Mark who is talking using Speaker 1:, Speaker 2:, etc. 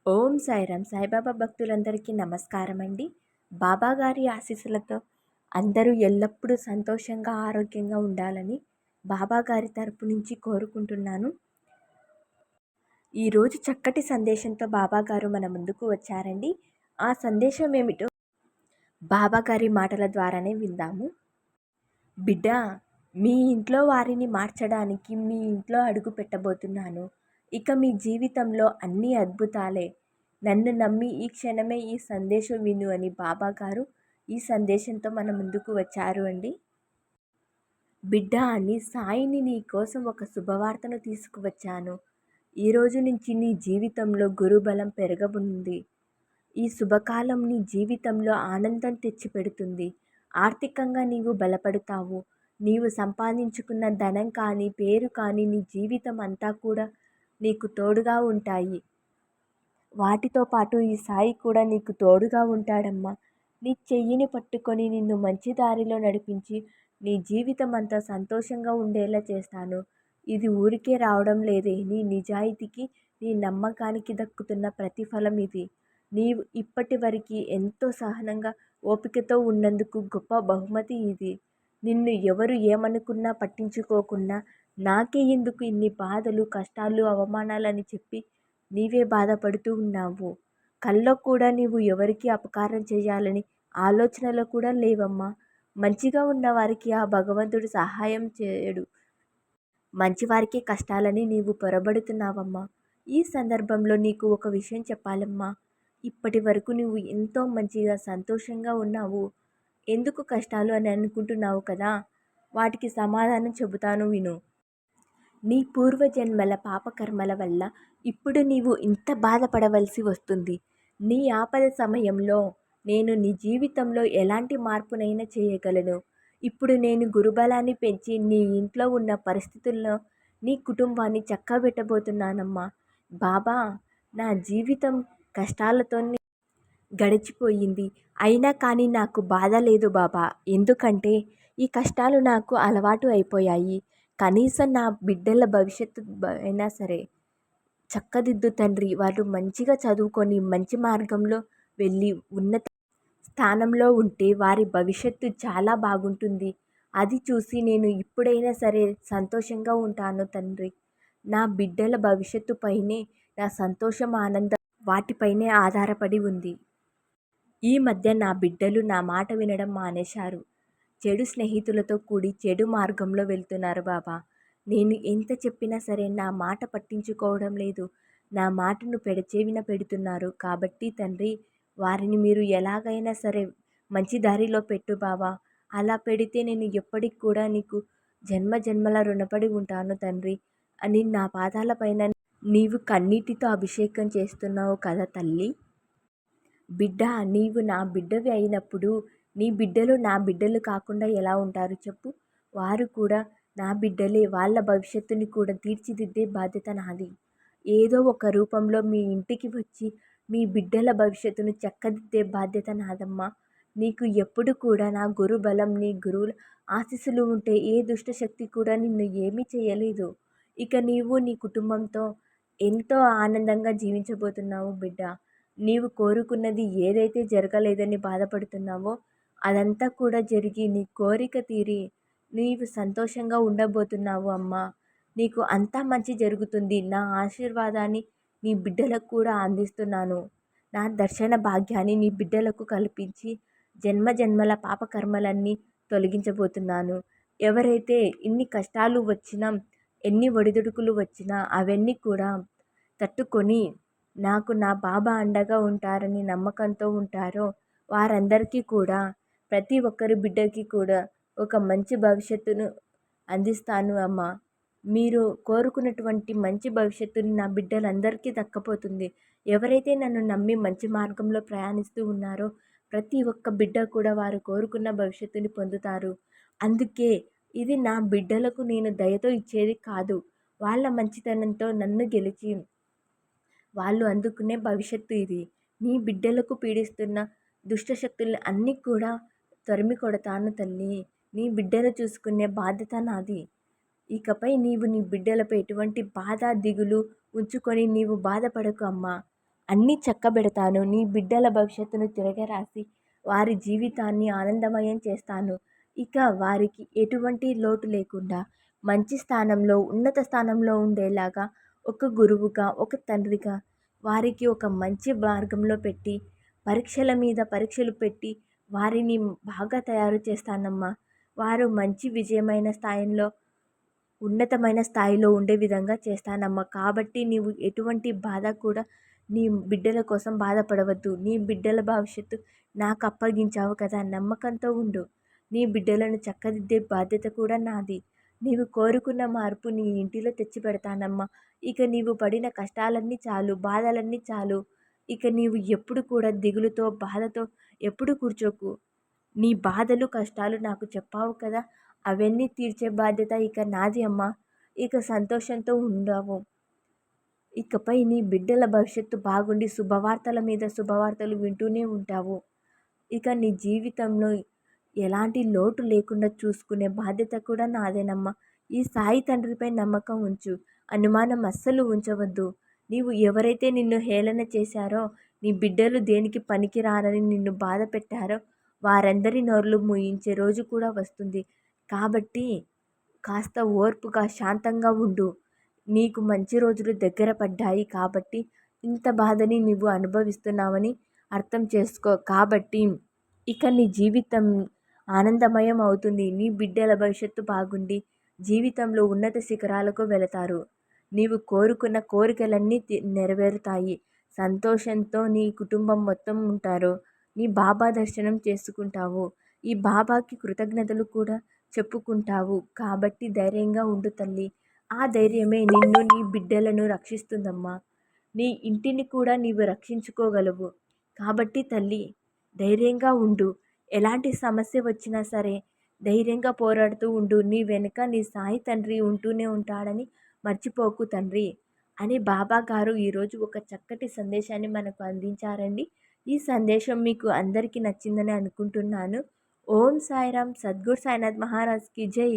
Speaker 1: ఓం సాయిరామ్. సాయిబాబా భక్తులందరికీ నమస్కారం అండి. బాబా గారి ఆశీస్సులతో అందరూ ఎల్లప్పుడూ సంతోషంగా, ఆరోగ్యంగా ఉండాలని బాబా గారి తరపు నుంచి కోరుకుంటున్నాను. ఈరోజు చక్కటి సందేశంతో బాబా గారు మన ముందుకు వచ్చారండి. ఆ సందేశం ఏమిటో బాబా గారి మాటల ద్వారానే విందాము. బిడ్డ, మీ ఇంట్లో వారిని మార్చడానికి మీ ఇంట్లో అడుగు పెట్టబోతున్నాను. ఇక మీ జీవితంలో అన్నీ అద్భుతాలే. నన్ను నమ్మి ఈ క్షణమే ఈ సందేశం విను అని బాబా గారు ఈ సందేశంతో మన ముందుకు వచ్చారు అండి. బిడ్డ, అని సాయిని నీ కోసం ఒక శుభవార్తను తీసుకువచ్చాను. ఈరోజు నుంచి నీ జీవితంలో గురుబలం పెరగనుంది. ఈ శుభకాలం నీ జీవితంలో ఆనందం తెచ్చిపెడుతుంది. ఆర్థికంగా నీవు బలపడతావు. నీవు సంపాదించుకున్న ధనం కానీ, పేరు కానీ నీ జీవితం అంతా కూడా నీకు తోడుగా ఉంటాయి. వాటితో పాటు ఈ సాయి కూడా నీకు తోడుగా ఉంటాడమ్మా. నీ చెయ్యిని పట్టుకొని నిన్ను మంచి దారిలో నడిపించి నీ జీవితం అంతా సంతోషంగా ఉండేలా చేస్తాను. ఇది ఊరికే రావడం లేదే, నీ నిజాయితీకి, నీ నమ్మకానికి దక్కుతున్న ప్రతిఫలం ఇది. నీవు ఇప్పటి వరకు ఎంతో సహనంగా, ఓపికతో ఉన్నందుకు గొప్ప బహుమతి ఇది. నిన్ను ఎవరు ఏమనుకున్నా పట్టించుకోకున్నా, నాకే ఎందుకు ఇన్ని బాధలు, కష్టాలు, అవమానాలని చెప్పి నీవే బాధపడుతూ ఉన్నావు. కల్లో కూడా నీవు ఎవరికి అపకారం చేయాలని ఆలోచనలు కూడా లేవమ్మా. మంచిగా ఉన్న వారికి ఆ భగవంతుడు సహాయం చేయడు. మంచివారికి కష్టాలని నీవు పొరబడుతున్నావమ్మా. ఈ సందర్భంలో నీకు ఒక విషయం చెప్పాలమ్మా. ఇప్పటి వరకు నువ్వు ఎంతో మంచిగా, సంతోషంగా ఉన్నావు. ఎందుకు కష్టాలు అని అనుకుంటున్నావు కదా. వాటికి సమాధానం చెబుతాను విను. నీ పూర్వజన్మల పాపకర్మల వల్ల ఇప్పుడు నీవు ఇంత బాధపడవలసి వస్తుంది. నీ ఆపద సమయంలో నేను నీ జీవితంలో ఎలాంటి మార్పునైనా చేయగలను. ఇప్పుడు నేను గురుబలాన్ని పెంచి నీ ఇంట్లో ఉన్న పరిస్థితుల్లో నీ కుటుంబాన్ని చక్కబెట్టబోతున్నానమ్మా. బాబా, నా జీవితం కష్టాలతో గడిచిపోయింది. అయినా కానీ నాకు బాధ లేదు బాబా. ఎందుకంటే ఈ కష్టాలు నాకు అలవాటు అయిపోయాయి. కనీసం నా బిడ్డల భవిష్యత్తు అయినా సరే చక్కదిద్దు తండ్రి. వాళ్ళు మంచిగా చదువుకొని మంచి మార్గంలో వెళ్ళి ఉన్నత స్థానంలో ఉంటే వారి భవిష్యత్తు చాలా బాగుంటుంది. అది చూసి నేను ఇప్పుడైనా సరే సంతోషంగా ఉంటాను తండ్రి. నా బిడ్డల భవిష్యత్తు పైనే నా సంతోషం, ఆనందం వాటిపైనే ఆధారపడి ఉంది. ఈ మధ్య నా బిడ్డలు నా మాట వినడం మానేశారు. చెడు స్నేహితులతో కూడి చెడు మార్గంలో వెళ్తున్నారు బాబా. నేను ఎంత చెప్పినా సరే నా మాట పట్టించుకోవడం లేదు. నా మాటను పెడచెవిన పెడుతున్నారు. కాబట్టి తండ్రి, వారిని మీరు ఎలాగైనా సరే మంచి దారిలో పెట్టు బాబా. అలా పెడితే నేను ఎప్పటికి కూడా నీకు జన్మ జన్మల రుణపడి ఉంటాను తండ్రి అని నా పాదాల పైన నీవు కన్నీటితో అభిషేకం చేస్తున్నావు కదా తల్లి. బిడ్డ, నీవు నా బిడ్డవి అయినప్పుడు నీ బిడ్డలు నా బిడ్డలు కాకుండా ఎలా ఉంటారు చెప్పు. వారు కూడా నా బిడ్డలే. వాళ్ళ భవిష్యత్తుని కూడా తీర్చిదిద్దే బాధ్యత నాది. ఏదో ఒక రూపంలో మీ ఇంటికి వచ్చి మీ బిడ్డల భవిష్యత్తును చక్కదిద్దే బాధ్యత నాదమ్మా. నీకు ఎప్పుడు కూడా నా గురు బలం, నీ గురువుల ఆశీస్సులు ఉంటే ఏ దుష్టశక్తి కూడా నిన్ను ఏమీ చేయలేదు. ఇక నీవు నీ కుటుంబంతో ఎంతో ఆనందంగా జీవించబోతున్నావు బిడ్డ. నీవు కోరుకున్నది ఏదైతే జరగలేదని బాధపడుతున్నావో అదంతా కూడా జరిగి నీ కోరిక తీరి నీవు సంతోషంగా ఉండబోతున్నావు అమ్మా. నీకు అంతా మంచి జరుగుతుంది. నా ఆశీర్వాదాన్ని నీ బిడ్డలకు కూడా అందిస్తున్నాను. నా దర్శన భాగ్యాన్ని నీ బిడ్డలకు కల్పించి జన్మ జన్మల పాపకర్మలన్నీ తొలగించబోతున్నాను. ఎవరైతే ఇన్ని కష్టాలు వచ్చినా, ఎన్ని ఒడిదుడుకులు వచ్చినా అవన్నీ కూడా తట్టుకొని నాకు నా బాబా అండగా ఉంటారని నమ్మకంతో ఉంటారో వారందరికీ కూడా, ప్రతి ఒక్కరి బిడ్డకి కూడా ఒక మంచి భవిష్యత్తును అందిస్తాను అమ్మ. మీరు కోరుకున్నటువంటి మంచి భవిష్యత్తుని నా బిడ్డలందరికీ దక్కపోతుంది. ఎవరైతే నన్ను నమ్మి మంచి మార్గంలో ప్రయాణిస్తూ ఉన్నారో ప్రతి ఒక్క బిడ్డ కూడా వారు కోరుకున్న భవిష్యత్తుని పొందుతారు. అందుకే ఇది నా బిడ్డలకు నేను దయతో ఇచ్చేది కాదు. వాళ్ళ మంచితనంతో నన్ను గెలిచి వాళ్ళు అందుకునే భవిష్యత్తు ఇది. నీ బిడ్డలకు పీడిస్తున్న దుష్టశక్తుల్ని అన్నీ కూడా తరిమి కొడతాను తల్లి. నీ బిడ్డను చూసుకునే బాధ్యత నాది. ఇకపై నీవు నీ బిడ్డలపై ఎటువంటి బాధ, దిగులు ఉంచుకొని నీవు బాధపడకు అమ్మా. అన్నీ చక్కబెడతాను. నీ బిడ్డల భవిష్యత్తును తిరగరాసి వారి జీవితాన్ని ఆనందమయం చేస్తాను. ఇక వారికి ఎటువంటి లోటు లేకుండా మంచి స్థానంలో, ఉన్నత స్థానంలో ఉండేలాగా ఒక గురువుగా, ఒక తండ్రిగా వారికి ఒక మంచి మార్గంలో పెట్టి, పరీక్షల మీద పరీక్షలు పెట్టి వారిని బాగా తయారు చేస్తానమ్మా. వారు మంచి విజయమైన స్థాయిలో, ఉన్నతమైన స్థాయిలో ఉండే విధంగా చేస్తానమ్మా. కాబట్టి నీవు ఎటువంటి బాధ కూడా నీ బిడ్డల కోసం బాధపడవద్దు. నీ బిడ్డల భవిష్యత్తు నాకు అప్పగించావు కదా, నమ్మకంతో ఉండు. నీ బిడ్డలను చక్కదిద్దే బాధ్యత కూడా నాది. నీవు కోరుకున్న మార్పు నీ ఇంటిలో తెచ్చిపెడతానమ్మా. ఇక నీవు పడిన కష్టాలన్నీ చాలు, బాధలన్నీ చాలు. ఇక నీవు ఎప్పుడు కూడా దిగులుతో, బాధతో ఎప్పుడు కూర్చోకు. నీ బాధలు, కష్టాలు నాకు చెప్పావు కదా, అవన్నీ తీర్చే బాధ్యత ఇక నాది అమ్మా. ఇక సంతోషంతో ఉండవు. ఇకపై నీ బిడ్డల భవిష్యత్తు బాగుండి శుభవార్తల మీద శుభవార్తలు వింటూనే ఉంటావు. ఇక నీ జీవితంలో ఎలాంటి లోటు లేకుండా చూసుకునే బాధ్యత కూడా నాదేనమ్మా. ఈ సాయి తండ్రిపై నమ్మకం ఉంచు. అనుమానం అస్సలు ఉంచవద్దు. నీవు ఎవరైతే నిన్ను హేళన చేశారో, నీ బిడ్డలు దేనికి పనికిరారని నిన్ను బాధ పెట్టారో వారందరి నోర్లు మూయించే రోజు కూడా వస్తుంది. కాబట్టి కాస్త ఓర్పుగా, శాంతంగా ఉండు. నీకు మంచి రోజులు దగ్గర పడ్డాయి కాబట్టి ఇంత బాధని నువ్వు అనుభవిస్తున్నావని అర్థం చేసుకో. కాబట్టి ఇక నీ జీవితం ఆనందమయం అవుతుంది. నీ బిడ్డల భవిష్యత్తు బాగుండి జీవితంలో ఉన్నత శిఖరాలకు వెళతారు. నీవు కోరుకున్న కోరికలన్నీ నెరవేరుతాయి. సంతోషంతో నీ కుటుంబం మొత్తం ఉంటారు. నీ బాబా దర్శనం చేసుకుంటావు. ఈ బాబాకి కృతజ్ఞతలు కూడా చెప్పుకుంటావు. కాబట్టి ధైర్యంగా ఉండు తల్లి. ఆ ధైర్యమే నిన్ను, నీ బిడ్డలను రక్షిస్తుందమ్మా. నీ ఇంటిని కూడా నీవు రక్షించుకోగలవు. కాబట్టి తల్లి ధైర్యంగా ఉండు. ఎలాంటి సమస్య వచ్చినా సరే ధైర్యంగా పోరాడుతూ ఉండు. నీ వెనుక నీ సాయి తండ్రి ఉంటూనే ఉంటాడని మర్చిపోకు తండ్రి అని బాబా గారు ఈరోజు ఒక చక్కటి సందేశాన్ని మనకు అందించారండి. ఈ సందేశం మీకు అందరికీ నచ్చిందని అనుకుంటున్నాను. ఓం సాయిరామ్. సద్గురు సాయినాథ్ మహారాజ్కి జై.